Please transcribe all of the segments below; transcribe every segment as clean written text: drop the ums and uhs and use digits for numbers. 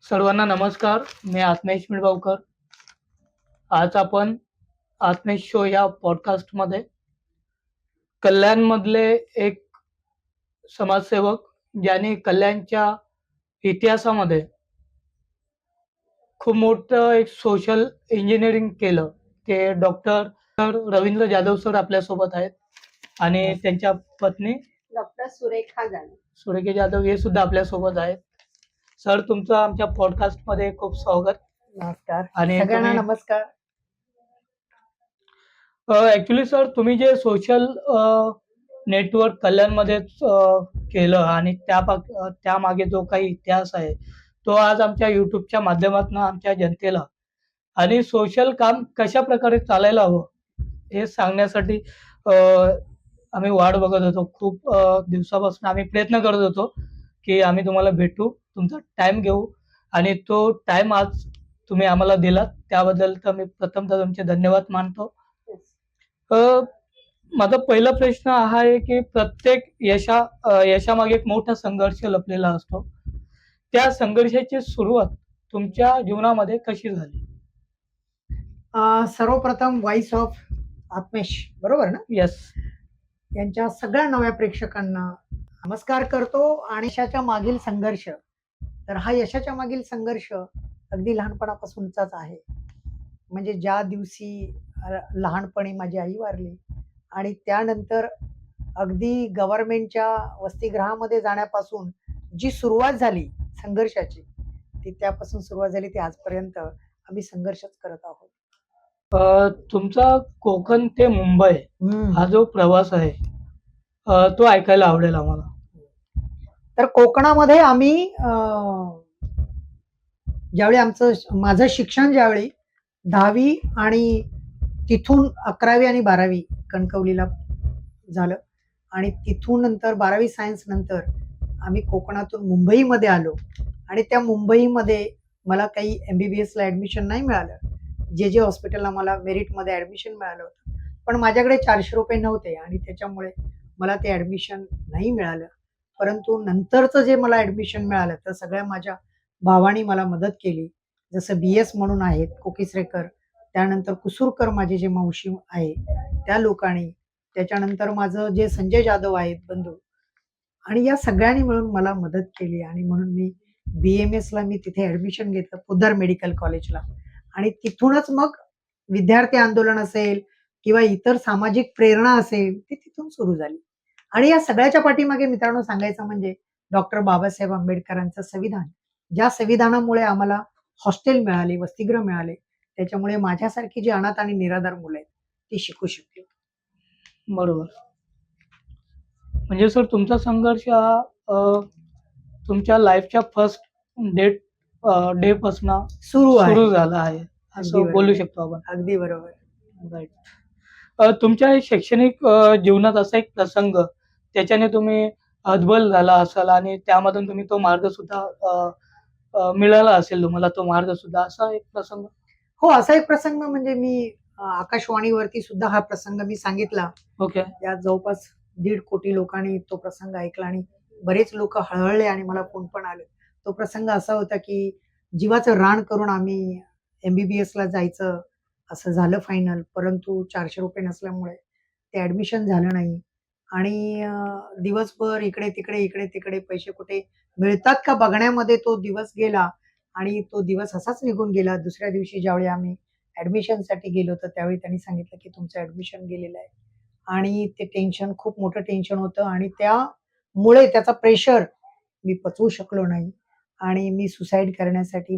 सर्वांना नमस्कार. मी आत्मेश मिळगावकर. आज आपण आत्मेश शो या पॉडकास्टमध्ये कल्याणमधले एक समाजसेवक ज्यांनी कल्याणच्या इतिहासामध्ये खूप मोठं एक सोशल इंजिनिअरिंग केलं, ते डॉक्टर रवींद्र जाधव सर आपल्यासोबत आहेत आणि त्यांच्या पत्नी डॉक्टर सुरेखा जाधव. सुरेखा जाधव हे सुद्धा आपल्यासोबत आहेत. सर, तुमचं आमच्या पॉडकास्टमध्ये खूप स्वागत. नमस्कार आणि सगळ्यांना. तुम्ही नमस्कार. ऍक्च्युली सर, तुम्ही जे सोशल नेटवर्क कल्याणमध्ये केलं आणि त्यामागे जो काही इतिहास आहे, तो आज आमच्या युट्यूबच्या माध्यमातून आमच्या जनतेला आणि सोशल काम कशा प्रकारे चालायला हवं हे सांगण्यासाठी आम्ही वाट बघत होतो. खूप दिवसापासून आम्ही प्रयत्न करत होतो की आम्ही तुम्हाला भेटू, तुमचा टाइम घेऊ आणि तो टाइम आज तुम्ही आम्हाला दिलात. त्याबद्दल तर मी प्रथमतः तुमचे धन्यवाद मानतो. अ, माझा पहिला प्रश्न हा आहे की प्रत्येक यशामागे एक मोठा संघर्ष लपलेला असतो. त्या संघर्षाची सुरुवात तुमच्या जीवनामध्ये कशी झाली? सर्वप्रथम व्हॉइस ऑफ आत्मेश, बरोबर ना, येस. यांच्या सगळ्या नव्या प्रेक्षकांना नमस्कार करतो. आणि यशाच्या मागील संघर्ष, तर हा यशाच्या मागील संघर्ष अगदी लहानपणापासूनचाच आहे. म्हणजे ज्या दिवशी लहानपणी माझी आई वारली आणि त्यानंतर अगदी गव्हर्नमेंटच्या वसतिगृहामध्ये जाण्यापासून जी सुरुवात झाली संघर्षाची, ती त्यापासून सुरुवात झाली, ती आजपर्यंत आम्ही संघर्षच करत आहोत. तुमचा कोकण ते मुंबई हा जो प्रवास आहे, तो ऐकायला आवडेल आम्हाला. तर कोकणामध्ये आम्ही ज्यावेळी माझं शिक्षण ज्यावेळी 10वी आणि तिथून 11वी आणि 12वी कणकवलीला झालं आणि तिथून नंतर 12वी सायन्स नंतर आम्ही कोकणातून मुंबईमध्ये आलो आणि त्या मुंबईमध्ये मला काही MBBS ला ऍडमिशन नाही मिळालं. जे हॉस्पिटलला मला मेरिटमध्ये ऍडमिशन मिळालं होतं, पण माझ्याकडे 400 रुपये नव्हते आणि त्याच्यामुळे मला ते ऍडमिशन नाही मिळालं. परंतु नंतरचं जे मला ऍडमिशन मिळालं तर सगळ्या माझ्या भावानी मला मदत केली. जसं BS म्हणून आहेत कोकिसरेकर, त्यानंतर कुसूरकर माझे जे मावशी आहे त्या लोकांनी, त्याच्यानंतर माझं जे संजय जाधव आहेत बंधू, आणि या सगळ्यांनी मिळून मला मदत केली आणि म्हणून मी BMS ला मी तिथे ऍडमिशन घेतलं पोद्दार मेडिकल कॉलेजला. आणि तिथूनच मग विद्यार्थी आंदोलन असेल किंवा इतर सामाजिक प्रेरणा असेल ती तिथून सुरू झाली. आणि या सगळ्याच्या पाठीमागे मित्रांनो सांगायचं म्हणजे डॉक्टर बाबासाहेब आंबेडकरांचं संविधान, ज्या संविधानामुळे आम्हाला हॉस्टेल मिळाले, वसतिगृह मिळाले, त्याच्यामुळे माझ्यासारखी जी अनाथ आणि निराधार मुलं आहेत ती शिकू शकली. बरोबर. म्हणजे सर, तुमचा संघर्ष हा तुमच्या लाईफच्या फर्स्ट डे पासून सुरू झाला आहे, असं बोलू शकतो आपण. अगदी बरोबर. राईट. तुमच्या शैक्षणिक जीवनात असा एक प्रसंग त्याच्याने तुम्ही हतबल झाला असाल आणि त्यामधून तुम्ही तो मार्ग सुद्धा मिळाला असेल तुम्हाला, तो मार्ग सुद्धा, असा एक प्रसंग? हो, असा एक प्रसंग म्हणजे मी आकाशवाणीवरती सुद्धा हा प्रसंग मी सांगितला. ओके. या जवळपास 1.5 कोटी लोकांनी तो प्रसंग ऐकला आणि बरेच लोक हळहळले आणि मला फोन पण आले. तो प्रसंग असा होता की जीवाचं रान करून आम्ही MBBS ला जायचं असं झालं फायनल, परंतु 400 रुपये नसल्यामुळे ते ऍडमिशन झालं नाही. आणि दिवसभर इकडे तिकडे पैसे कुठे मिळतात का बघण्यामध्ये तो दिवस गेला आणि तो दिवस असाच निघून गेला. दुसऱ्या दिवशी ज्यावेळी आम्ही ऍडमिशनसाठी गेलो तर त्यावेळी त्यांनी सांगितलं की तुमचं ऍडमिशन गेलेलं आहे. आणि ते टेन्शन, खूप मोठं टेन्शन होतं आणि त्यामुळे त्याचा प्रेशर मी पचवू शकलो नाही आणि मी सुसाईड करण्यासाठी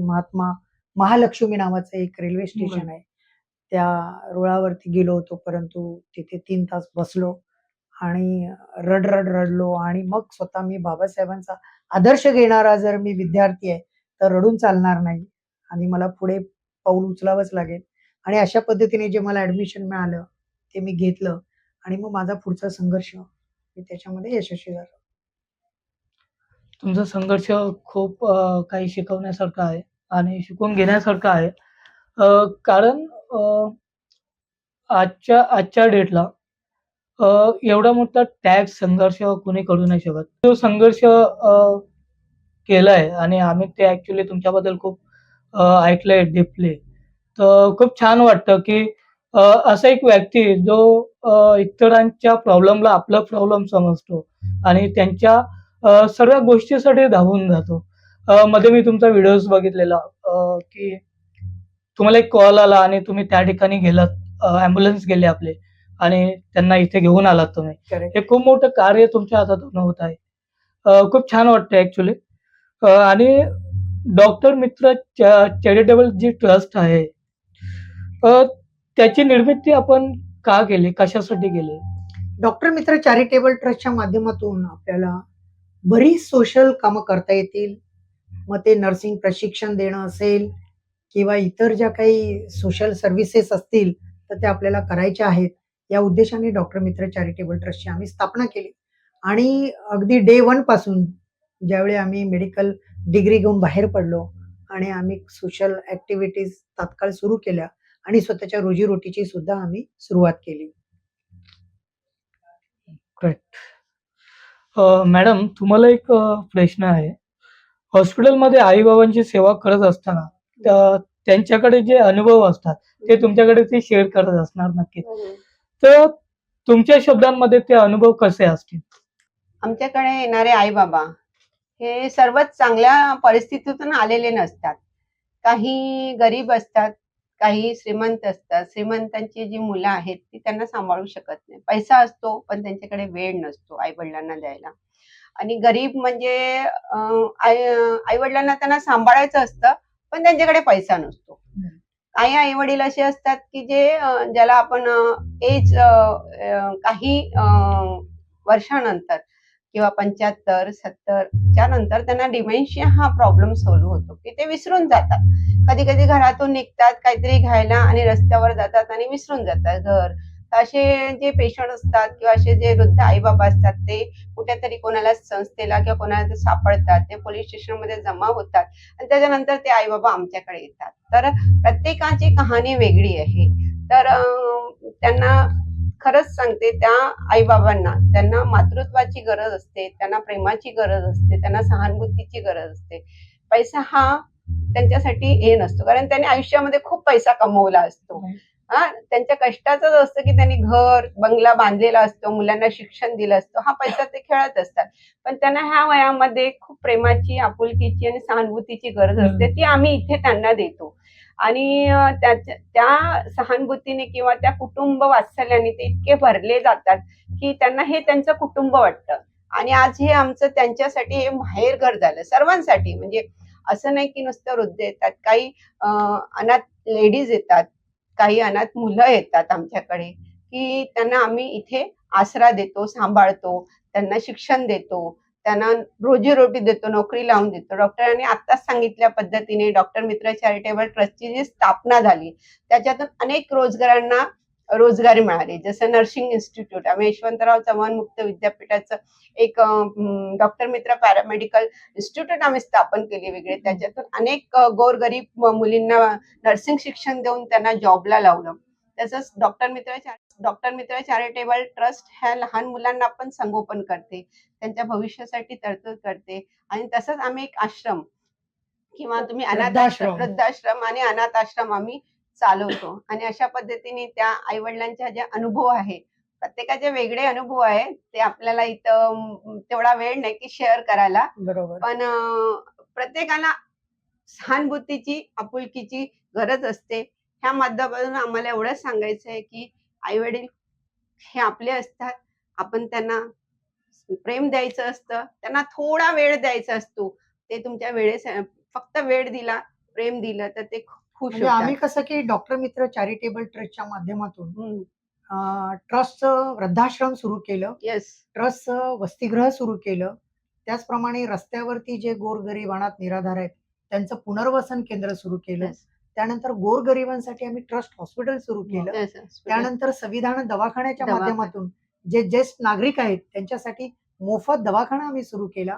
महालक्ष्मी नावाचं एक रेल्वे स्टेशन आहे त्या रुळावरती गेलो होतो. परंतु तिथे 3 तास बसलो आणि रडलो आणि मग स्वतः मी बाबासाहेबांचा आदर्श घेणारा जर मी विद्यार्थी आहे तर रडून चालणार नाही आणि मला पुढे पाऊल उचलावंच लागेल. आणि अशा पद्धतीने जे मला ऍडमिशन मिळालं ते मी घेतलं आणि मग माझा पुढचा संघर्ष मी त्याच्यामध्ये यशस्वी झालो. तुमचा संघर्ष खूप काही शिकवण्यासारखा आहे आणि शिकून घेण्यासारखं आहे. कारण आजच्या डेटला एवढा मोठा संघर्ष कोणी करू नाही शकत. तो संघर्ष केलं आहे आणि आम्ही ते ॲक्चुअली तुमच्याबद्दल खूप ऐकलंय डीपली. तर खूप छान वाटतं, की असा एक व्यक्ती जो इतरांच्या प्रॉब्लेमला आपला प्रॉब्लेम समजतो आणि त्यांच्या सर्व गोष्टीसाठी धावून जातो. मध्ये मी तुमचा व्हिडिओज बघितलेला, की तुम्हाला एक कॉल आला आणि तुम्ही त्या ठिकाणी गेलात, ॲम्ब्युलन्स गेले आपले आणि त्यांना इथे घेऊन आलात तुम्ही. करेक्ट. हे खूप मोठं कार्य तुमच्या हातातून होत आहे. खूप छान वाटतं ॲक्चुअली. आणि डॉक्टर मित्र चॅरिटेबल जी ट्रस्ट आहे, अ, त्याची निर्मिती आपण का केली? कशासाठी केली? डॉक्टर मित्र चॅरिटेबल ट्रस्टच्या माध्यमातून आपल्याला बरीच सोशल कामं करता येतील. मग ते नर्सिंग प्रशिक्षण देणं असेल किंवा इतर ज्या काही सोशल सर्व्हिसेस असतील, तर त्या आपल्याला करायच्या आहेत. या उद्देशाने डॉक्टर मित्र चॅरिटेबल ट्रस्टची आम्ही स्थापना केली आणि अगदी डे 1 पासून ज्यावेळी आम्ही मेडिकल डिग्री घेऊन बाहेर पडलो आणि आम्ही सोशल ॲक्टिव्हिटीज तात्काळ सुरू केल्या आणि स्वतःच्या रोजीरोटीची सुद्धा आम्ही सुरुवात केली. करेक्ट. मॅडम तुम्हाला एक प्रश्न आहे. हॉस्पिटलमध्ये आई-बाबांची सेवा करत असताना त्यांच्याकडे जे अनुभव असतात, ते तुमच्याकडे ते शेअर करत असणार नक्कीच. तर तुमच्या शब्दांमध्ये ते अनुभव कसे असतील? आमच्याकडे येणारे आई-बाबा हे सर्वच चांगल्या परिस्थितीतून आलेले नसतात. काही गरीब असतात, काही श्रीमंत असतात. श्रीमंतांची जी मुलं आहेत ती त्यांना सांभाळू शकत नाही. पैसा असतो, पण त्यांच्याकडे वेळ नसतो आई-वडिलांना द्यायला. आणि गरीब म्हणजे आई-वडिलांना त्यांना सांभाळायचं असतं, पण त्यांच्याकडे पैसा नसतो. काही आई-वडील असे असतात, की जे ज्याला आपण एज काही वर्षानंतर किंवा 75-70 च्या नंतर त्यांना डिमेन्शिया हा प्रॉब्लेम सॉल्व्ह होतो, की ते विसरून जातात. कधी-कधी घरातून निघतात काहीतरी घ्यायला आणि रस्त्यावर जातात आणि विसरून जातात घर. तर असे जे पेशंट असतात किंवा असे जे वृद्ध आई-बाबा असतात ते कुठेतरी कोणाला संस्थेला किंवा कोणाला सापडतात. ते पोलिस स्टेशनमध्ये जमा होतात आणि त्याच्यानंतर ते आई-बाबा आमच्याकडे येतात. तर प्रत्येकाची कहाणी वेगळी आहे. तर त्यांना खरंच सांगते त्या आई-बाबांना त्यांना मातृत्वाची गरज असते, त्यांना प्रेमाची गरज असते, त्यांना सहानुभूतीची गरज असते. पैसा हा त्यांच्यासाठी हे नसतो. कारण त्यांनी आयुष्यामध्ये खूप पैसा कमवला असतो. त्यांच्या कष्टाचंच असतं, की त्यांनी घर, बंगला बांधलेला असतो, मुलांना शिक्षण दिलं असतं. हा पैसा ते खेळत असतात. पण त्यांना ह्या वयामध्ये खूप प्रेमाची, आपुलकीची आणि सहानुभूतीची गरज असते. ती आम्ही इथे त्यांना देतो. आणि त्या सहानुभूतीने किंवा त्या कुटुंब वात्सल्याने ते इतके भरले जातात, की त्यांना हे त्यांचं कुटुंब वाटतं. आणि आज हे आमचं त्यांच्यासाठी हे माहेरघर झालं सर्वांसाठी. म्हणजे असं नाही की नुसतं वृद्ध येतात, काही अनाथ लेडीज येतात, काही अनाथ मुलं येतात आमच्याकडे, की त्यांना आम्ही इथे आसरा देतो, सांभाळतो, त्यांना शिक्षण देतो, त्यांना रोजीरोटी देतो, नोकरी लावून देतो. डॉक्टरांनी आत्ताच सांगितल्या पद्धतीने डॉक्टर मित्र चॅरिटेबल ट्रस्टची जी स्थापना झाली, त्याच्यातून अनेक रोजगारांना रोजगार मिळाले. जसं नर्सिंग इन्स्टिट्यूट आम्ही यशवंतराव चव्हाण मुक्त विद्यापीठाचं एक डॉक्टर मित्र पॅरामेडिकल इन्स्टिट्यूट आम्ही स्थापन केले वेगळे. त्याच्यातून अनेक गोरगरीब मुलींना नर्सिंग शिक्षण देऊन त्यांना जॉबला लावलं. तसंच डॉक्टर मित्र चॅरिटेबल ट्रस्ट ह्या लहान मुलांना पण संगोपन करते. त्यांच्या भविष्यासाठी तरतूद करते आणि तसंच आम्ही एक आश्रम किंवा तुम्ही वृद्धाश्रम आणि अनाथ आश्रम आम्ही चालवतो. आणि अशा पद्धतीने त्या आई-वडिलांच्या जे अनुभव आहे, प्रत्येकाचे वेगळे अनुभव आहेत. ते आपल्याला इथं तेवढा वेळ नाही की शेअर करायला. बरोबर. पण प्रत्येकाला सहानुभूतीची, आपुलकीची गरज असते. ह्या माध्यमातून आम्हाला एवढंच सांगायचं आहे, की आई-वडील हे आपले असतात. आपण त्यांना प्रेम द्यायचं असतं. त्यांना थोडा वेळ द्यायचा असतो. ते तुमच्या वेळेस फक्त वेळ दिला, प्रेम दिलं तर ते खुश म्हणजे आम्ही होतात. कसं की डॉक्टर मित्र चॅरिटेबल ट्रस्टच्या माध्यमातून हं. ट्रस्टचं वृद्धाश्रम सुरू केलं, येस. ट्रस्टचं वसतिगृह सुरू केलं. त्याचप्रमाणे रस्त्यावरती जे गोरगरीब अनाथ निराधार आहेत, त्यांचं पुनर्वसन केंद्र सुरू केलं. येस. त्यानंतर गोरगरिबांसाठी आम्ही ट्रस्ट हॉस्पिटल सुरू केलं. येस. त्यानंतर संविधान दवाखान्याच्या दवाखाना. माध्यमातून जे ज्येष्ठ नागरिक आहेत त्यांच्यासाठी मोफत दवाखाना आम्ही सुरू केला.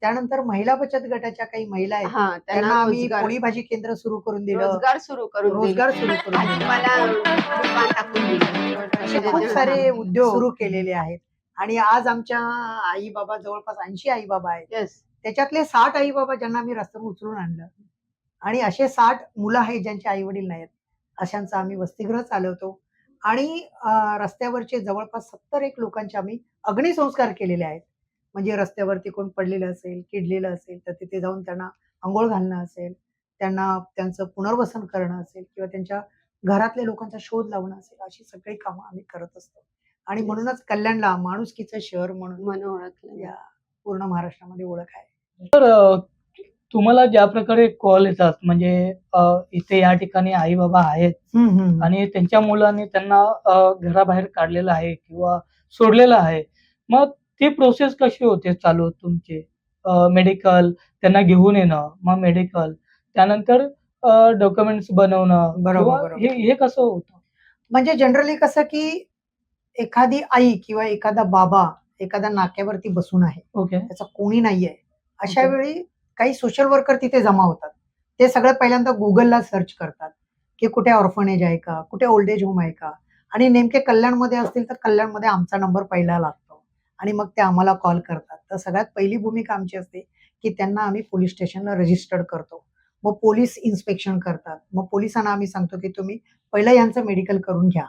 त्यानंतर महिला बचत गटाच्या काही महिला आहेत, हां, त्यांना आम्ही पोळी भाजी केंद्र सुरू करून दिलं. रोजगार सुरू करून दिले. रोजगार सुरू करून दिला. भाजीपाला दुकान टाकून दिलं. असे खूप सारे उद्योग सुरू केलेले आहेत आणि आज आमच्या आई बाबा जवळपास 80 आई बाबा आहेत. येस. त्याच्यातले 60 आई बाबा ज्यांना आम्ही रस्त्यावरून उचलून आणलं आणि असे 60 मुलं आहेत ज्यांचे आई वडील नाहीत, अशांचा आम्ही वसतिगृह चालवतो आणि रस्त्यावरचे जवळपास 71 लोकांचे आम्ही अग्निसंस्कार केलेले आहेत. म्हणजे रस्त्यावरती कोण पडलेलं असेल, किडलेलं असेल, तर तिथे जाऊन त्यांना अंघोळ घालणं असेल, त्यांना त्यांचं पुनर्वसन करणं असेल किंवा त्यांच्या घरातल्या लोकांचा शोध लावणं असेल, अशी सगळी कामं आम्ही करत असतो. आणि म्हणूनच कल्याणला माणुसकीचं शहर म्हणून म्हणून ओळखलं या पूर्ण महाराष्ट्रामध्ये ओळख आहे. तर तुम्हाला ज्या प्रकारे कॉल येतात म्हणजे इथे या ठिकाणी आई-बाबा आहेत आणि त्यांच्या मुलांनी त्यांना घराबाहेर काढलेलं आहे किंवा सोडलेलं आहे. मग ती प्रोसेस कशी होते चालू तुमची? मेडिकल, त्यांना घेऊन येणं, मग मेडिकल, त्यानंतर डॉक्युमेंट्स बनवणं बरोबर, किंवा बरोबर. हे कसं होतं? म्हणजे जनरली कसं की एखादी आई किंवा एखादा बाबा एखाद्या नाक्यावरती बसून आहे, ओके. त्याचा कोणी नाहीये. अशा ओके. वेळी काही सोशल वर्कर तिथे जमा होतात. ते सगळं पहिल्यांदा Googleला सर्च करतात, की कुठे ऑर्फनेज आहे का? कुठे ओल्ड एज होम आहे का? आणि नेमके कल्याणमध्ये असतील तर कल्याणमध्ये आमचा नंबर पहिला लागतो आणि मग ते आम्हाला कॉल करतात. तर सगळ्यात पहिली भूमिका आमची असते, की त्यांना आम्ही पोलिस स्टेशनला रजिस्टर्ड करतो. मग पोलीस इन्स्पेक्शन करतात. मग पोलिसांना आम्ही सांगतो, की तुम्ही पहिलं यांचं मेडिकल करून घ्या.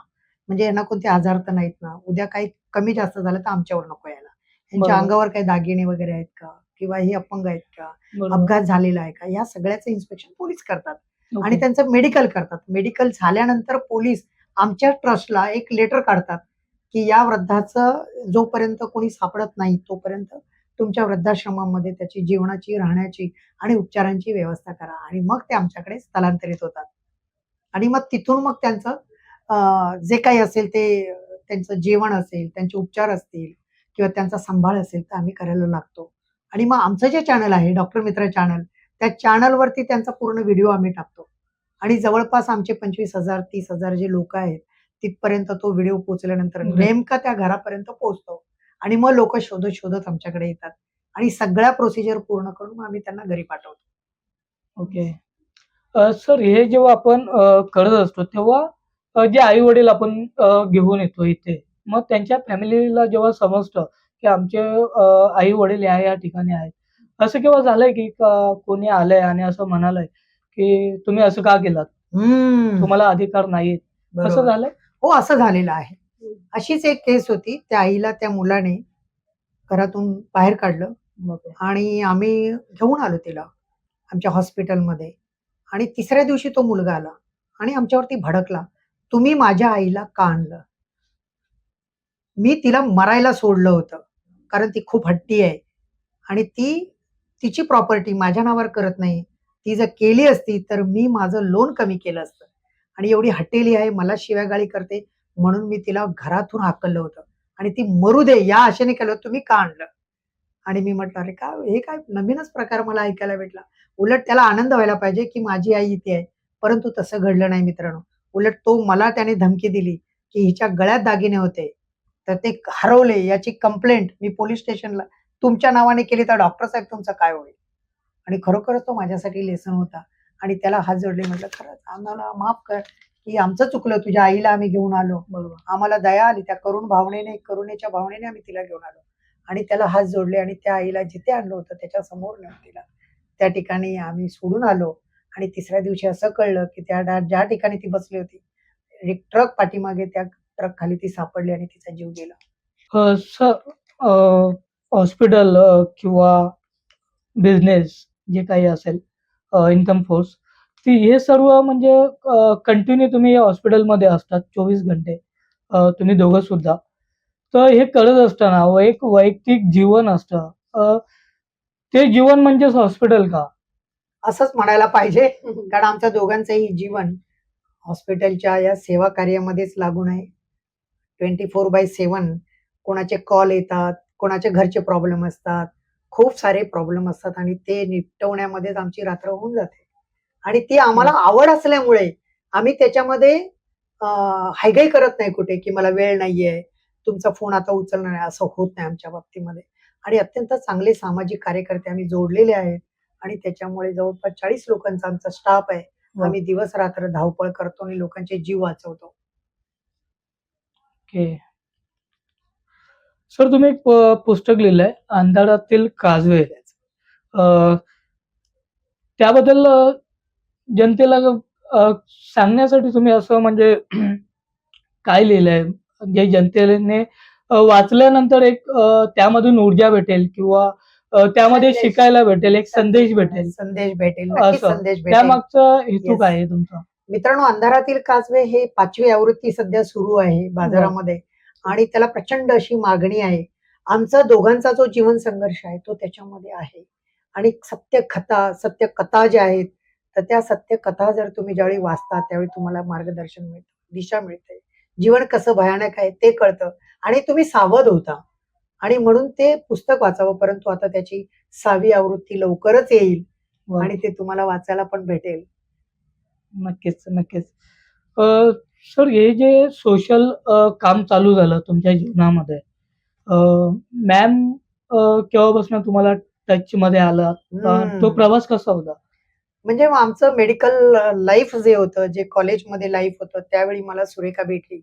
म्हणजे यांना कोणते आजार तर नाहीत ना? उद्या काही कमी जास्त झालं तर आमच्यावर नको यायला. यांच्या बरोबर. अंगावर काही दागिने वगैरे आहेत का? किंवा हे अपंग आहेत का? बरोबर. अपघात झालेला आहे का? या सगळ्याचं इन्स्पेक्शन पोलीस करतात आणि ओके. त्यांचं मेडिकल करतात. मेडिकल झाल्यानंतर पोलीस आमच्या ट्रस्टला एक लेटर काढतात, की या वृद्धाचं जोपर्यंत कोणी सापडत नाही, तोपर्यंत तुमच्या वृद्धाश्रमामध्ये त्याची जेवणाची, राहण्याची आणि उपचारांची व्यवस्था करा आणि मग ते आमच्याकडे स्थलांतरित होतात. आणि मग तिथून मग त्यांचं जे काही असेल ते त्यांचं जेवण असेल, त्यांचे उपचार असतील किंवा त्यांचा सांभाळ असेल तर आम्ही करायला लागतो. आणि मग आमचं जे चॅनल आहे डॉक्टर मित्र चॅनल, त्या चॅनलवरती त्यांचा पूर्ण व्हिडिओ आम्ही टाकतो. आणि जवळपास आमचे 25,000 30,000 जे लोकं आहेत, तिथपर्यंत तो व्हिडिओ पोहोचल्यानंतर नेमका त्या घरापर्यंत पोहोचतो. आणि मग लोकं शोधत-शोधत आमच्याकडे येतात. आणि सगळ्या प्रोसिजर पूर्ण करून मग आम्ही त्यांना घरी पाठवतो. ओके. सर हे जेव्हा आपण करत असतो तेव्हा जे आई-वडील आपण घेऊन येतो इथे, मग त्यांच्या फॅमिलीला जेव्हा समजतं, की आमचे आई-वडील या ठिकाणी आहेत. असं केव्हा झालंय की कोणी आलंय आणि असं म्हणालंय, की तुम्ही असं का केलात? तुम्हाला अधिकार नाहीयेत. असं बरोबर. झालंय? हो, असं झालेलं आहे. अशीच एक केस होती. त्या आईला त्या मुलाने घरातून बाहेर काढलं ओके. आणि आम्ही घेऊन आलो तिला आमच्या हॉस्पिटलमध्ये आणि तिसऱ्या दिवशी तो मुलगा आला आणि आमच्यावरती भडकला. तुम्ही माझ्या आईला का आणलं? मी तिला मरायला सोडलं होतं. कारण ती खूप हट्टी आहे आणि ती तिची प्रॉपर्टी माझ्या नावावर करत नाही. ती जर केली असती तर मी माझं लोन कमी केलं असतं आणि एवढी हट्टेली आहे, मला शिव्यागाळी करते म्हणून मी तिला घरातून हाकललं होतं आणि ती मरू दे या आशेने केलं. तुम्ही का आणलं? आणि मी म्हटलं, "अरे का हे काय नवीनच प्रकार मला ऐकायला भेटला." उलट त्याला आनंद व्हायला पाहिजे, की माझी आई इथे आहे. परंतु तसं घडलं नाही मित्रांनो. उलट मला त्याने धमकी दिली, की हिच्या गळ्यात दागिने होते. तर ते हरवले याची कंप्लेंट मी पोलिस स्टेशनला तुमच्या नावाने केली तर डॉक्टर साहेब तुमचं काय होईल? आणि खरोखरच तो माझ्यासाठी लेसन होता आणि त्याला हात जोडले म्हटलं, "खरंच आम्हाला माफ कर, की आमचं चुकलं. तुझ्या आईला आम्ही घेऊन आलो. बरोबर. आम्हाला दया आली. त्या करुणेच्या भावनेने आम्ही तिला घेऊन आलो." आणि त्याला हात जोडले आणि त्या आईला जिथे आणलं होतं त्याच्यासमोर नेऊन दिलं. त्या ठिकाणी आम्ही सोडून आलो आणि तिसऱ्या दिवशी असं कळलं, की ज्या ठिकाणी ती बसली होती, एक ट्रक पाठीमागे त्या ट्रकखाली ती सापडली आणि तिचा जीव गेला. सर हॉस्पिटल किंवा बिझनेस जे काही असेल इन्कम सोर्स, हे सर्व म्हणजे कंटिन्यू तुम्ही या हॉस्पिटलमध्ये असतात 24 घंटे. तुम्ही दोघं सुद्धा. तर हे करत असताना एक वैयक्तिक जीवन असतं. ते जीवन म्हणजेच हॉस्पिटल का? असंच म्हणायला पाहिजे, कारण आमच्या दोघांचंही जीवन हॉस्पिटलच्या या सेवा कार्यामध्येच लागून आहे. 24/7 कोणाचे कॉल येतात, कोणाचे घरचे प्रॉब्लेम असतात. खूप सारे प्रॉब्लेम असतात आणि ते निपटवण्यामध्येच आमची रात्र होऊन जाते. आणि ती आम्हाला आवड असल्यामुळे आम्ही त्याच्यामध्ये हयगय करत नाही कुठे, की मला वेळ नाहीये, तुमचा फोन आता उचलणार नाही, असं होत नाही आमच्या बाबतीमध्ये. आणि अत्यंत चांगले सामाजिक कार्यकर्ते आम्ही जोडलेले आहेत आणि त्याच्यामुळे जवळपास 40 लोकांचा आमचा स्टाफ आहे. वाह! आम्ही दिवस-रात्र धावपळ करतो आणि लोकांचे जीव वाचवतो. ओके. सर तुम्ही एक पुस्तक लिहिलंय अंधारातील काजवे. अ, त्याबद्दल जनतेला सांगण्यासाठी तुम्ही असं म्हणजे काय लिहिलंय? जे जनतेने वाचल्यानंतर एक त्यामधून ऊर्जा भेटेल किंवा त्यामध्ये संदेश शिकायला भेटेल, एक संदेश भेटेल संदेश भेटेल, नक्कीच असं. संदेश भेटेल. त्यामागचा हेतू Yes. काय आहे तुमचा? मित्रांनो, अंधारातील काजवे हे 5वी आवृत्ती सध्या सुरू आहे बाजारामध्ये आणि त्याला प्रचंड अशी मागणी आहे. आमचा दोघांचा जो जीवन संघर्ष आहे तो त्याच्यामध्ये आहे आणि सत्य कथा ज्या आहेत, तर त्या सत्य कथा जर तुम्ही ज्यावेळी वाचता त्यावेळी तुम्हाला मार्गदर्शन मिळतं, दिशा मिळते. जीवन कसं भयानक आहे ते कळतं आणि तुम्ही सावध होता आणि म्हणून ते पुस्तक वाचावं. परंतु आता त्याची 6वी आवृत्ती लवकरच येईल वा. आणि ते तुम्हाला वाचायला पण भेटेल. नक्कीच, नक्कीच. सर हे जे सोशल काम चालू झालं तुमच्या जीवनामध्ये, मॅम केव्हापासून तुम्हाला टचमध्ये आलात? तो प्रवास कसा होता? म्हणजे मग आमचं मेडिकल लाईफ जे होतं, जे कॉलेजमध्ये लाईफ होतं, त्यावेळी मला सुरेखा भेटली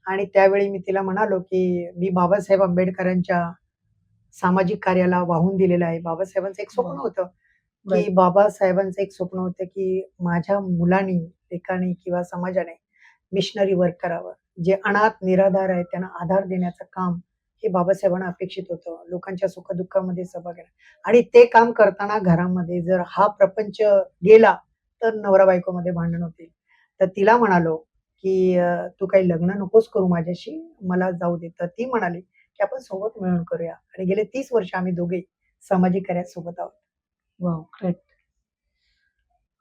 आणि त्यावेळी मी तिला म्हणालो, की मी बाबासाहेब आंबेडकरांच्या सामाजिक कार्याला वाहून दिलेलं आहे. बाबासाहेबांचं एक स्वप्न होतं, की Right. बाबासाहेबांचं एक स्वप्न होतं, की माझ्या मुलांनी, लेकानी किंवा समाजाने मिशनरी वर्क करावं. जे अनाथ, निराधार आहेत त्यांना आधार देण्याचं काम हे बाबासाहेबांना अपेक्षित होतं. लोकांच्या सुख-दुःखामध्ये सहभाग घेणं आणि ते काम करताना घरामध्ये जर हा प्रपंच गेला, तर नवरा-बायकोमध्ये भांडण होतील. तर तिला म्हणालो, की "तू काही लग्न नकोस करू माझ्याशी, मला जाऊ दे." तर ती म्हणाली, की "आपण सोबत मिळून करूया." आणि गेले 30 वर्ष आम्ही दोघे सामाजिक कार्यात सोबत आहोत. वॉव! ग्रेट.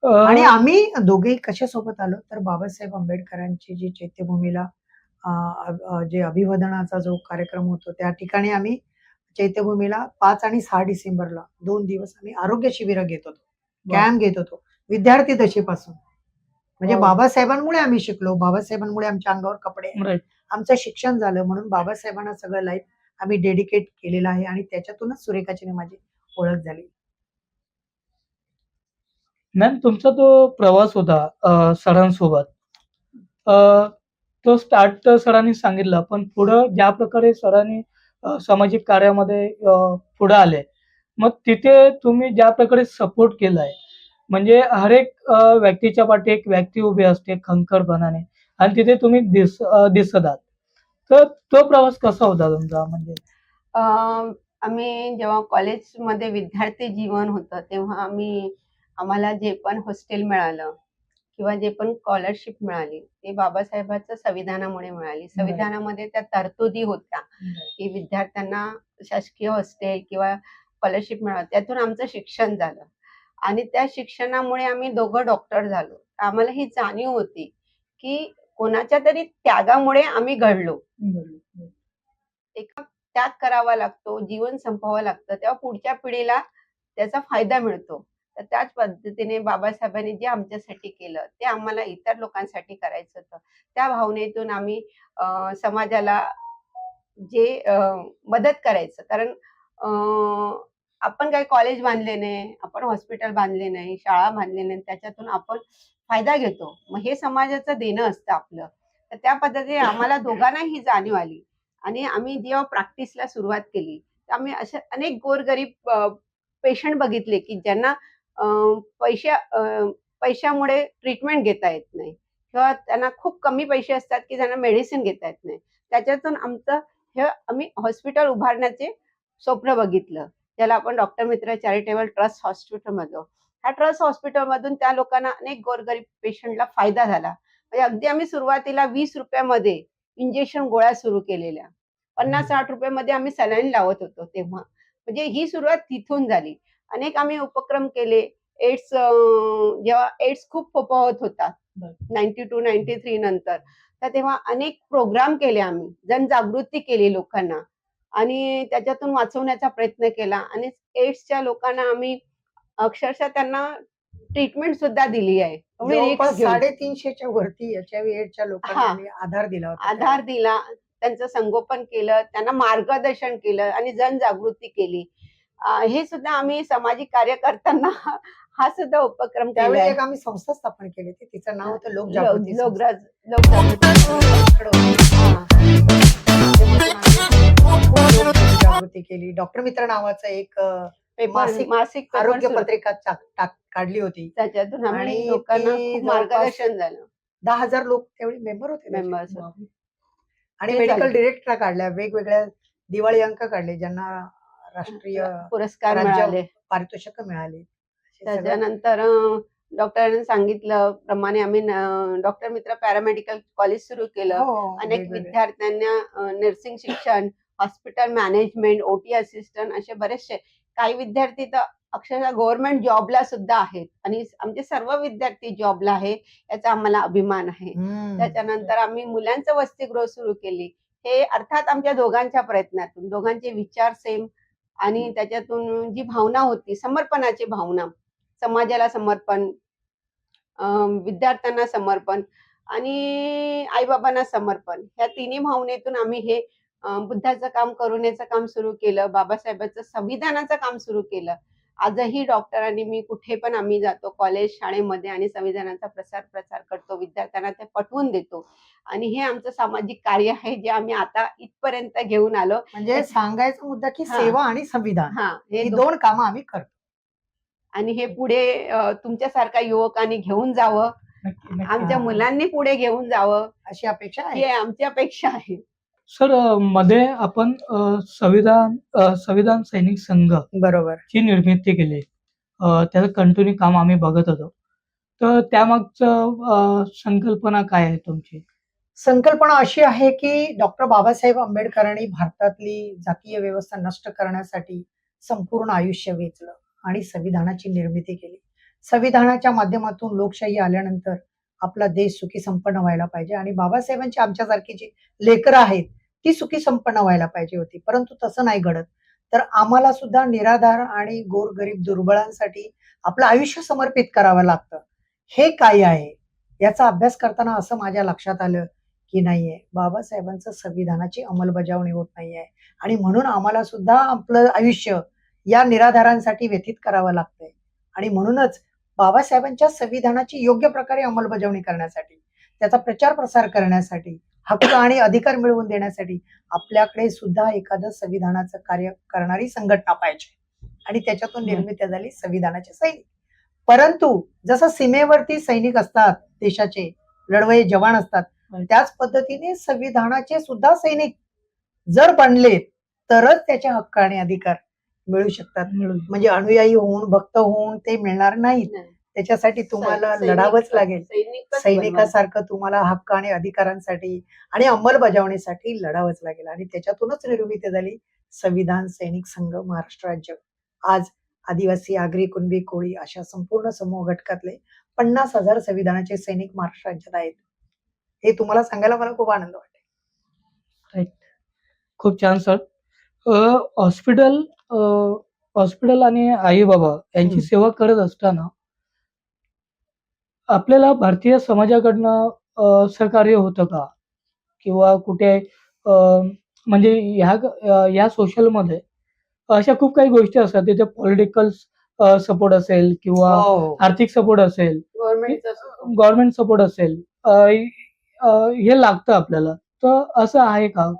आणि आम्ही दोघेही कशासोबत आलो, तर बाबासाहेब आंबेडकरांची जी चैत्यभूमीला अ, जे अभिवादनाचा जो कार्यक्रम होतो, त्या ठिकाणी आम्ही चैत्यभूमीला 5 आणि 6 डिसेंबरला 2 दिवस आम्ही आरोग्य शिबिरं घेत होतो. कॅम्प घेत होतो. विद्यार्थी दशेपासून. म्हणजे वाव. बाबासाहेबांमुळे आम्ही शिकलो. बाबासाहेबांमुळे आमच्या अंगावर कपडे आले. राइट. आमचं शिक्षण झालं म्हणून बाबासाहेबांना सगळं लाईफ आम्ही डेडिकेट केलेलं आहे आणि त्याच्यातूनच सुरेखाची आणि माझी ओळख झाली. मॅम तुमचा तो प्रवास होता सरांसोबत. अ, तो स्टार्ट तर सरांनी सांगितला, पण पुढं ज्या प्रकारे सरांनी सामाजिक कार्यामध्ये पुढे आले. मग तिथे तुम्ही ज्या प्रकारे सपोर्ट केलाय, म्हणजे हर एक व्यक्तीच्या पाठी एक व्यक्ती उभी असते खंखरपणाने आणि तिथे तुम्ही दिसत आहात. तर तो प्रवास कसा होता तुमचा म्हणजे? अ, आम्ही जेव्हा कॉलेजमध्ये विद्यार्थी जीवन होतं, तेव्हा आम्हाला जे पण हॉस्टेल मिळालं किंवा जे पण स्कॉलरशिप मिळाली, ते बाबासाहेबांच्या संविधानामुळे मिळाली. संविधानामध्ये त्या तरतुदी होत्या, की विद्यार्थ्यांना शासकीय हॉस्टेल किंवा स्कॉलरशिप मिळाली. त्यातून आमचं शिक्षण झालं आणि त्या शिक्षणामुळे आम्ही दोघं डॉक्टर झालो. आम्हाला ही जाणीव होती, की कोणाच्या तरी त्यागामुळे आम्ही घडलो. एका त्याग करावा लागतो, जीवन संपवावं लागतं, तेव्हा पुढच्या पिढीला त्याचा फायदा मिळतो. तर त्याच पद्धतीने बाबासाहेबांनी जे आमच्यासाठी केलं, ते आम्हाला इतर लोकांसाठी करायचं होतं. त्या भावनेतून आम्ही समाजाला जे मदत करायचं. कारण अ, आपण काही कॉलेज बांधले नाही, आपण हॉस्पिटल बांधले नाही, शाळा बांधली नाही, त्याच्यातून आपण फायदा घेतो. मग हे समाजाचं देणं असतं आपलं. तर त्या पद्धतीने आम्हाला दोघांना ही जाणीव आली आणि आम्ही जेव्हा प्रॅक्टिसला सुरुवात केली, तर आम्ही असे अनेक गोरगरीब पेशंट बघितले, की ज्यांना अ, पैशामुळे ट्रीटमेंट घेता येत नाही किंवा त्यांना खूप कमी पैसे असतात, की ज्यांना मेडिसिन घेता येत नाही. त्याच्यातून आम्ही हॉस्पिटल उभारण्याचे स्वप्न बघितलं. ज्याला आपण डॉक्टर मित्र चॅरिटेबल ट्रस्ट हॉस्पिटल म्हणतो. ह्या ट्रस्ट हॉस्पिटलमधून त्या लोकांना अनेक गोरगरीब पेशंटला फायदा झाला. म्हणजे अगदी आम्ही सुरुवातीला ₹20 मध्ये इंजेक्शन गोळ्या सुरू केलेल्या. ₹50-60 मध्ये आम्ही सलाईन लावत होतो तेव्हा. म्हणजे ही सुरुवात तिथून झाली. अनेक आम्ही उपक्रम केले. जेव्हा एड्स खूप फोफावत होता 92-93 नंतर. तर तेव्हा अनेक प्रोग्राम केले आम्ही. जनजागृती केली लोकांना आणि त्याच्यातून वाचवण्याचा प्रयत्न केला आणि एड्सच्या लोकांना आम्ही अक्षरशः त्यांना ट्रीटमेंट सुद्धा दिली आहे. एवढी जवळपास रिस्क घेऊन 350च्या वरती HIV/AIDS लोकांना हां. आम्ही आधार दिला होता. आधार दिला, त्यांचं संगोपन केलं, त्यांना मार्गदर्शन केलं आणि जनजागृती केली. हे सुद्धा आम्ही सामाजिक कार्य करताना हा सुद्धा उपक्रम केला त्यावेळी आहे. एक आम्ही संस्था स्थापन केली होती. तिचं नाव होतं लोक लोकजागृती लोक संस्था. लोकजागृती खूप लोकजागृती केली. डॉक्टर मित्र नावाचं एक पेपर मासिक मासिक पेपर आरोग्य सुरू- पत्रिका काढली होती त्याच्यातून आम्ही आणि लोकांना ती खूप जवळपास मार्गदर्शन झालं. 10,000 लोक तेवढे मेंबर होते त्याचे. मेंबर्स आणि ते मेडिकल झालं. डिरेक्टर काढल्या, वेगवेगळ्या दिवाळी अंक काढले, ज्यांना राष्ट्रीय पुरस्कार राज्य मिळाले. पारितोषिक मिळाले. असे सगळे त्याच्यानंतर डॉक्टरांनी सांगितलं प्रमाणे आम्ही डॉक्टर मित्र पॅरामेडिकल कॉलेज सुरू केलं. हो, अनेक वेगवेगळे. विद्यार्थ्यांना नर्सिंग शिक्षण, हॉस्पिटल मॅनेजमेंट, ओटी असिस्टंट असे बरेचसे. काही विद्यार्थी तर अक्षरशः गव्हर्नमेंट जॉबला सुद्धा आहेत आणि आमचे सर्व विद्यार्थी जॉबला आहे, याचा आम्हाला अभिमान आहे. हम्म. त्याच्यानंतर आम्ही मुलांचं वसतिगृह सुरू केली. हे अर्थात आमच्या दोघांच्या प्रयत्नातून, दोघांचे विचार सेम आणि त्याच्यातून जी भावना होती, समर्पणाची भावना, समाजाला समर्पण, विद्यार्थ्यांना समर्पण आणि आईबाबांना समर्पण, ह्या तिन्ही भावनेतून आम्ही हे बुद्धाचं काम, करुणेचं काम सुरू केलं. बाबासाहेबांचं संविधानाचं काम सुरू केलं. आजही डॉक्टर आणि मी कुठे पण आम्ही जातो, कॉलेज, शाळेमध्ये आणि संविधानाचा प्रसार करतो. विद्यार्थ्यांना ते पटवून देतो आणि हे आमचं सामाजिक कार्य आहे, जे आम्ही आता इथपर्यंत घेऊन आलो. म्हणजे सांगायचा मुद्दा की हा. सेवा आणि संविधान हे ही दोन कामं आम्ही करतो. आणि हे पुढे तुमच्यासारख्या युवकांनी घेऊन जावं, नक्की नक्की. आमच्या मुलांनी पुढे घेऊन जावं, अशी अपेक्षा ही आहे. आमची अपेक्षा आहे. सर मध्ये आपण संविधान सैनिक संघ बरोबर. ची निर्मिती केली. त्याचं कंटिन्यू काम आम्ही बघत होतो. तर त्यामागचं संकल्पना काय आहे तुमची? संकल्पना अशी आहे की डॉक्टर बाबासाहेब आंबेडकरांनी भारतातली जातीय व्यवस्था नष्ट करण्यासाठी संपूर्ण आयुष्य वेचलं आणि संविधानाची निर्मिती केली. संविधानाच्या माध्यमातून लोकशाही आल्यानंतर आपला देश सुखी संपन्न व्हायला पाहिजे आणि बाबासाहेबांची आमच्यासारखी जी लेकरं आहेत ती सुखी संपन्न व्हायला पाहिजे होती, परंतु तसं नाही घडत. तर आम्हाला सुद्धा निराधार आणि गोरगरीब दुर्बळांसाठी आपलं आयुष्य समर्पित करावं लागतं. हे काय आहे याचा अभ्यास करताना असं माझ्या लक्षात आलं की नाहीये, बाबासाहेबांचं संविधानाची अंमलबजावणी होत नाहीये आणि म्हणून आम्हाला सुद्धा आपलं आयुष्य या निराधारांसाठी व्यतीत करावं लागतंय आणि म्हणूनच बाबासाहेबांच्या संविधानाची योग्य प्रकारे अंमलबजावणी करण्यासाठी, त्याचा प्रचार प्रसार करण्यासाठी, हक्क आणि अधिकार मिळवून देण्यासाठी आपल्याकडे सुद्धा एखादं संविधानाचं कार्य करणारी संघटना पाहिजे आणि त्याच्यातून निर्मिती झाली संविधानाचे सैनिक. परंतु जसं सीमेवरती सैनिक असतात, देशाचे लढवय्ये जवान असतात, त्याच पद्धतीने संविधानाचे सुद्धा सैनिक जर बनले तरच त्याचे हक्क आणि अधिकार मिळू शकतात. म्हणजे अनुयायी होऊन, भक्त होऊन ते मिळणार नाहीत. त्याच्यासाठी तुम्हाला लढावंच लागेल. सैनिकासारखं तुम्हाला हक्क आणि अधिकारांसाठी आणि अंमलबजावणीसाठी लढावंच लागेल आणि त्याच्यातूनच निर्मिती झाली संविधान सैनिक संघ महाराष्ट्र राज्य. आज आदिवासी, आगरी, कुणबी, कोळी अशा संपूर्ण समूह घटकातले 50,000 संविधानाचे सैनिक महाराष्ट्र राज्यात आहेत. हे तुम्हाला सांगायला मला खूप आनंद वाटतो. राईट. खूप छान सर. हॉस्पिटल आणि आई बाबा यांची सेवा करत असताना आपल्याला भारतीय समाजाकडनं सहकार्य होतं का? किंवा कुठे म्हणजे ह्या सोशलमध्ये अशा खूप काही गोष्टी असतात तिथे पॉलिटिकल सपोर्ट असेल किंवा हो. आर्थिक सपोर्ट असेल, गव्हर्नमेंट सपोर्ट असेल, हे लागतं आपल्याला. तर असं आहे का?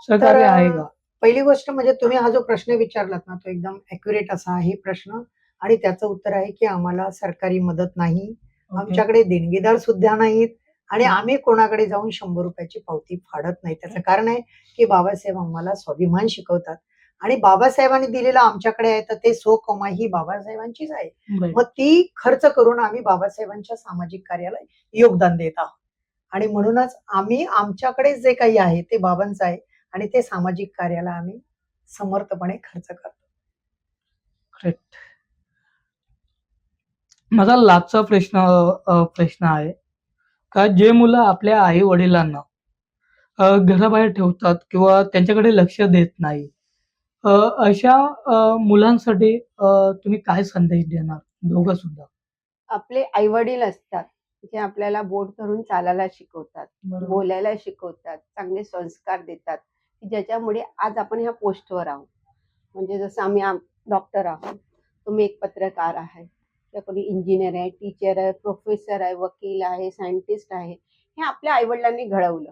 सहकार्य आहे का? पहिली गोष्ट म्हणजे तुम्ही हा जो प्रश्न विचारलात ना, तो एकदम ॲक्युरेट असा आहे प्रश्न आणि त्याचं उत्तर आहे की आम्हाला सरकारी मदत नाही. आमच्याकडे देणगीदार सुद्धा नाहीत आणि आम्ही कोणाकडे जाऊन 100 रुपयाची पावती फाडत नाही. त्याचं कारण आहे की बाबासाहेब आम्हाला स्वाभिमान शिकवतात आणि बाबासाहेबांनी दिलेलं आमच्याकडे आहे, तर ते स्वकमाई ही बाबासाहेबांचीच आहे. Right. मग ती खर्च करून आम्ही बाबासाहेबांच्या सामाजिक कार्याला योगदान देत आहोत आणि म्हणूनच आम्ही आमच्याकडे जे काही आहे ते बाबांचं आहे आणि ते सामाजिक कार्याला आम्ही समर्थपणे खर्च करतो. Correct. माझा लास्टचा प्रश्न आहे का जे मुलं आपल्या आई वडिलांना घराबाहेर ठेवतात किंवा त्यांच्याकडे लक्ष देत नाही, अशा मुलांसाठी तुम्ही काय संदेश देणार दोघं सुद्धा? आपले आई वडील असतात जे आपल्याला बोट धरून चालायला शिकवतात, बोलायला शिकवतात, चांगले संस्कार देतात की ज्याच्यामुळे आज आपण ह्या पोस्टवर आहोत. म्हणजे जसं आम्ही डॉक्टर आहोत, तुम्ही एक पत्रकार आहे, किंवा कोणी इंजिनियर आहे, टीचर आहे, प्रोफेसर आहे, वकील आहे, सायंटिस्ट आहे. हे आपल्या आईवडिलांनी घडवलं.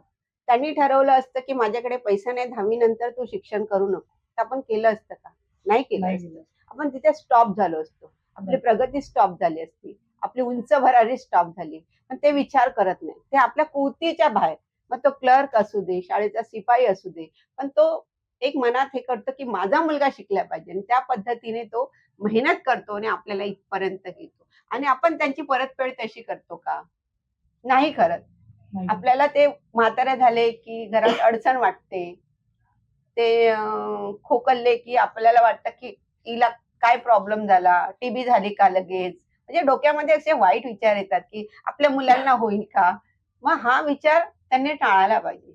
त्यांनी ठरवलं असतं की माझ्याकडे पैसा नाही, 10वी नंतर तू शिक्षण करू नको, तर आपण केलं असतं का? नाही केलं असतं. आपण तिथे स्टॉप झालो असतो. आपली प्रगती स्टॉप झाली असती, आपली उंच भरारी स्टॉप झाली. पण ते विचार करत नाही, ते आपल्या कुवतीच्या बाहेर. मग तो क्लर्क असू दे, शाळेचा शिपाई असू दे, पण तो एक मनात हे करतो की माझा मुलगा शिकला पाहिजे, आणि त्या पद्धतीने तो मेहनत करतो आणि आपल्याला इथपर्यंत घेतो. आणि आपण त्यांची परतफेड तशी करतो का? नाही करत. नाही. आपल्याला ते म्हातारे झाले की घरात अडचण वाटते. ते खोकलले की आपल्याला वाटतं की हिला काय प्रॉब्लेम झाला, टीबी झाली का लगेच? म्हणजे डोक्यामध्ये असे वाईट विचार येतात की आपल्या मुलांना होईल का? मग हा विचार त्यांनी टाळायला पाहिजे.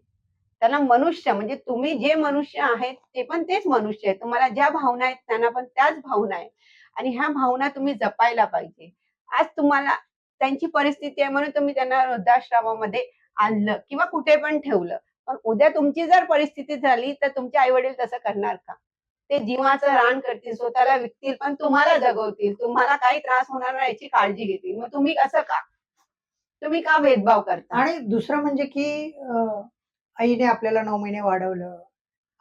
त्यांना मनुष्य, म्हणजे तुम्ही जे मनुष्य आहेत ते पण तेच मनुष्य आहेत. तुम्हाला ज्या भावना आहेत त्यांना पण त्याच भावना आहेत, आणि ह्या भावना तुम्ही जपायला पाहिजे. आज तुम्हाला त्यांची परिस्थिती आहे म्हणून तुम्ही त्यांना वृद्धाश्रमामध्ये आणलं किंवा कुठे पण ठेवलं. पण उद्या तुमची जर परिस्थिती झाली तर तुमचे आई-वडील तसं करणार का? ते जीवाचं रान करतील, स्वतःला विकतील, पण तुम्हाला जगवतील. तुम्हाला काही त्रास होणार नाही याची काळजी घेतील. मग तुम्ही कसं का? तुम्ही का भेदभाव करता? आणि दुसरं म्हणजे की आईने आपल्याला 9 महिने वाढवलं,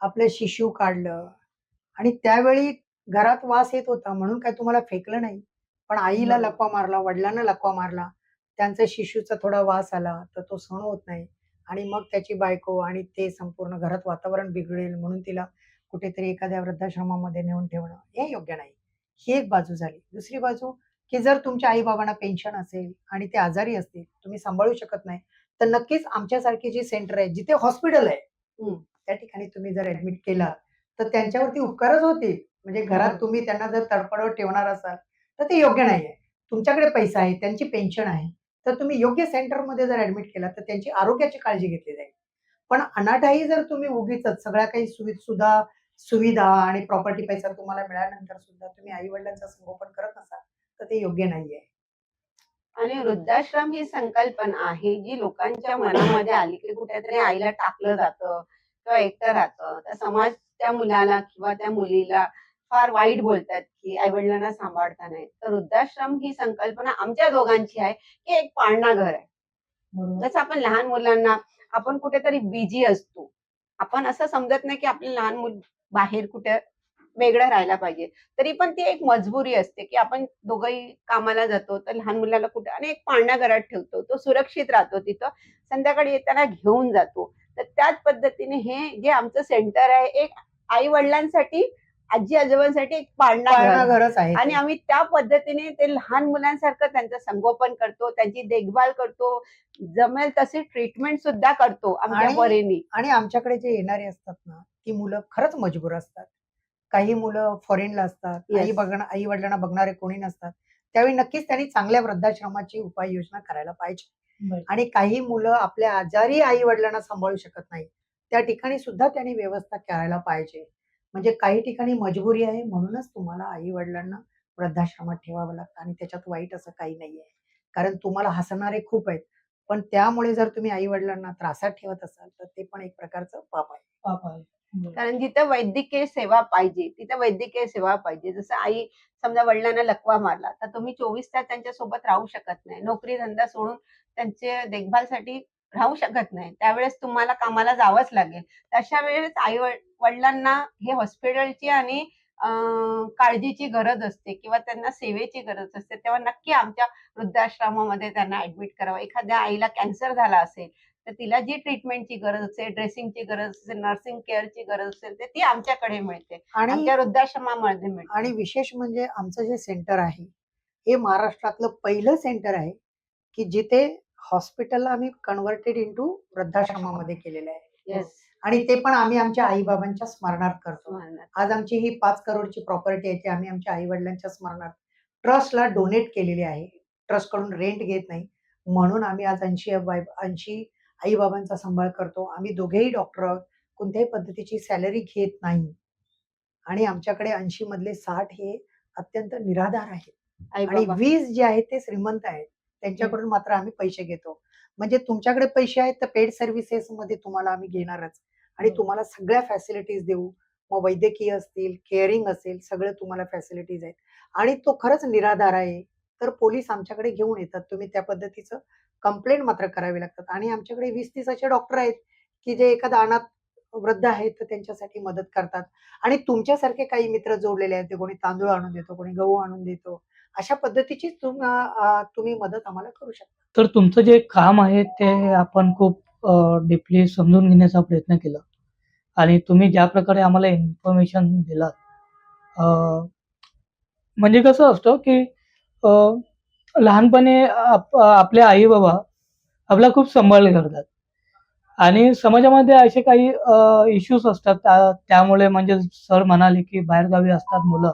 आपलं शिशू काढलं आणि त्यावेळी घरात वास येत होता म्हणून काय तुम्हाला फेकलं नाही. पण आईला बरोबर. लकवा मारला, वडिलांना लकवा मारला. त्यांचा शिशूचा थोडा वास आला, तर तो सहन होत नाही आणि मग त्याची बायको आणि ते संपूर्ण घरात वातावरण बिघडेल म्हणून तिला कुठेतरी एखाद्या वृद्धाश्रमामध्ये नेऊन ठेवणं, हे योग्य नाही. ही एक बाजू झाली. दुसरी बाजू, की जर तुमच्या आई-बाबांना पेन्शन असेल आणि ते आजारी असतील, तुम्ही सांभाळू शकत नाही, तर नक्कीच आमच्यासारखी जी सेंटर आहे, जिथे हॉस्पिटल आहे, हं. त्या ठिकाणी तुम्ही जर ॲडमिट केलात, तर त्यांच्यावरती उपकारच होतील. म्हणजे घरात तुम्ही त्यांना जर तडफडवत ठेवणार असाल, तर ते योग्य नाहीये. तुमच्याकडे पैसा आहे, त्यांची पेन्शन आहे, तर तुम्ही योग्य सेंटरमध्ये जर ॲडमिट केलात, तर त्यांची आरोग्याची काळजी घेतली जाईल. पण अनाठायी जर तुम्ही उगीचच सगळ्या काही सुविधा आणि प्रॉपर्टी पैसा तुम्हाला मिळाल्यानंतर सुद्धा तुम्ही आई-वडिलांचं संगोपन करत नसाल, तर ते योग्य नाहीये. आणि वृद्धाश्रम ही संकल्पना आहे जी लोकांच्या मनामध्ये आली की कुठेतरी आईला टाकलं जातं किंवा एकटं राहतं. तर समाज त्या मुलाला किंवा त्या मुलीला फार वाईट बोलतात की आई-वडिलांना सांभाळता नाही. तर वृद्धाश्रम ही संकल्पना आमच्या दोघांची आहे की एक पाळणा घर आहे. बरोबर. जसं आपण लहान मुलांना, आपण कुठेतरी बिझी असतो. आपण असं समजत नाही की आपलं लहान मूल बाहेर कुठे वेगळं राहायला पाहिजे. तरी पण ती एक मजबुरी असते, की आपण दोघंही कामाला जातो, तर लहान मुलाला कुठे आणि एक पाळणा घरात ठेवतो. तो सुरक्षित राहतो तिथं. संध्याकाळी येताना घेऊन जातो. तर त्याच पद्धतीने हे जे आमचं सेंटर आहे, एक आई-वडिलांसाठी, आजी-आजोबांसाठी एक पाळणा घर. पाळणा घरच आहे आणि ते. आम्ही त्या पद्धतीने ते लहान मुलांसारखं त्यांचं संगोपन करतो, त्यांची देखभाल करतो, जमेल तशी ट्रीटमेंट सुद्धा करतो आमच्या आणि परीने. आणि आमच्याकडे जे येणारी असतात ना, ती मुलं खरंच मजबूर असतात. काही मुलं फॉरेनला असतात. येस. आई-वडिलांना बघणारे कोणी नसतात. त्यावेळी नक्कीच त्यांनी चांगल्या वृद्धाश्रमाची उपाययोजना करायला पाहिजे. बरं. आणि काही मुलं आपल्या आजारी आई-वडिलांना सांभाळू शकत नाही. त्या ठिकाणी सुद्धा त्यांनी व्यवस्था करायला पाहिजे. म्हणजे काही ठिकाणी मजबुरी आहे म्हणूनच तुम्हाला आई-वडिलांना वृद्धाश्रमात ठेवावं लागतं आणि त्याच्यात वाईट असं काही नाहीये. कारण तुम्हाला हसणारे खूप आहेत. पण त्यामुळे जर तुम्ही आई-वडिलांना त्रासात ठेवत असाल, तर ते पण एक प्रकारचं पाप आहे. पाप आहे. बरोबर. कारण जिथं वैद्यकीय सेवा पाहिजे, तिथं वैद्यकीय सेवा पाहिजे. जसं आई समजा वडिलांना लकवा मारला, तर तुम्ही 24 तास त्यांच्यासोबत राहू शकत नाही. नोकरी-धंदा सोडून त्यांच्या देखभालसाठी राहू शकत नाही. त्यावेळेस तुम्हाला कामाला जावंच लागेल. अशा वेळेस वडिलांना हे हॉस्पिटलची आणि काळजीची गरज असते किंवा त्यांना सेवेची गरज असते. तेव्हा नक्की आमच्या वृद्धाश्रमामध्ये त्यांना ॲडमिट करावं. एखाद्या आईला कॅन्सर झाला असेल, तर तिला जी ट्रीटमेंटची गरज असेल, ड्रेसिंगची गरज असेल, नर्सिंग केअरची गरज असेल, तर ती आमच्याकडे मिळते. आणि आमच्या वृद्धाश्रमामध्ये मिळते. आणि विशेष म्हणजे आमचं जे सेंटर आहे, हे महाराष्ट्रातलं पहिलं सेंटर आहे, की जिथे हॉस्पिटलला आम्ही कन्व्हर्टेड इंटू वृद्धाश्रमामध्ये केलेलं आहे. येस. आणि ते पण आम्ही आमच्या आई-बाबांच्या स्मरणार्थ करतो. स्मरणार्थ. आज आमची ही 5 करोडची प्रॉपर्टी आहे, ती आम्ही आमच्या आई-वडिलांच्या स्मरणार्थ ट्रस्टला डोनेट केलेली आहे. ट्रस्टकडून रेंट घेत नाही. म्हणून आम्ही आज 80 आई-बाबांचा सांभाळ करतो. आम्ही दोघेही डॉक्टर आहोत. कोणत्याही पद्धतीची सॅलरी घेत नाही. आणि आमच्याकडे 80 मधले 60 हे अत्यंत निराधार आहेत. आणि आई-बाबा. 20 जे आहेत ते श्रीमंत आहेत. त्यांच्याकडून मात्र आम्ही पैसे घेतो. म्हणजे तुमच्याकडे पैसे आहेत तर पेड सर्व्हिसेसमध्ये तुम्हाला आम्ही घेणारच आणि तुम्हाला सगळ्या फॅसिलिटीज देऊ. मग वैद्यकीय असतील, केअरिंग असेल, सगळं तुम्हाला फॅसिलिटीज आहेत. आणि तो खरंच निराधार आहे, तर पोलीस आमच्याकडे घेऊन येतात. तुम्ही त्या पद्धतीचं कंप्लेंट मात्र करावी लागतात. आणि आमच्याकडे 20-30 असे डॉक्टर आहेत, की जे एखादा अनाथ वृद्ध आहेत तर त्यांच्यासाठी मदत करतात आणि तुमच्यासारखे काही मित्र जोडलेले आहेत, ते कोणी तांदूळ आणून देतो, कोणी गहू आणून देतो. अशा पद्धतीची तुम्ही मदत आम्हाला करू शकता. तर तुमचं जे काम आहे ते आपण खूप डीपली समजून घेण्याचा प्रयत्न केला आणि तुम्ही ज्या प्रकारे आम्हाला इन्फॉर्मेशन दिलात, अ, म्हणजे कसं असतं की अ, लहानपणी आपले आई-बाबा आपला खूप सांभाळ करतात आणि समाजामध्ये असे काही इश्यूज असतात, त्यामुळे म्हणजे सर म्हणाले की बाहेरगावी असतात मुलं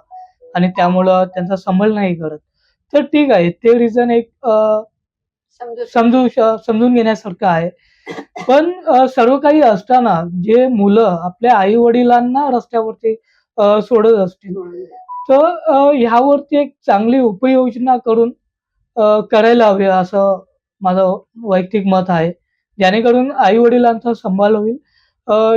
आणि त्यामुळं त्यांचा सांभाळ नाही करत. तर ठीक आहे, ते रिझन एक समजू समजून घेण्यासारखं आहे. पण सर्व काही असताना जे मुलं आपल्या आई-वडिलांना रस्त्यावरती सोडत असतील, तर ह्यावरती एक चांगली उपाययोजना करून करायला हवी असं माझं वैयक्तिक मत आहे. जेणेकरून आई-वडिलांचा सांभाळ होईल.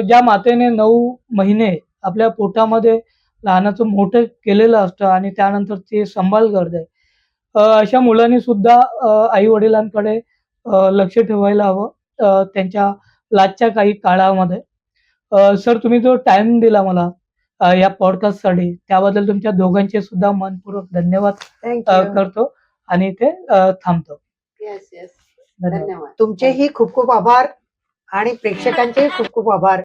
ज्या मातेने 9 महिने आपल्या पोटामध्ये लहानाचं मोठं केलेलं असतं आणि त्यानंतर ते सांभाळ करते. अशा मुलांनी सुद्धा आई-वडिलांकडे लक्ष ठेवायला हवं त्यांच्या लास्टच्या काही काळामध्ये. सर तुम्ही जो टाईम दिला मला या पॉडकास्टसाठी त्याबद्दल तुमच्या दोघांचे सुद्धा मनःपूर्वक धन्यवाद थँक्यू. करतो आणि इथे थांबतो. येस येस धन्यवाद. धन्यवाद. तुमचेही खूप खूप आभार आणि प्रेक्षकांचेही खूप खूप आभार.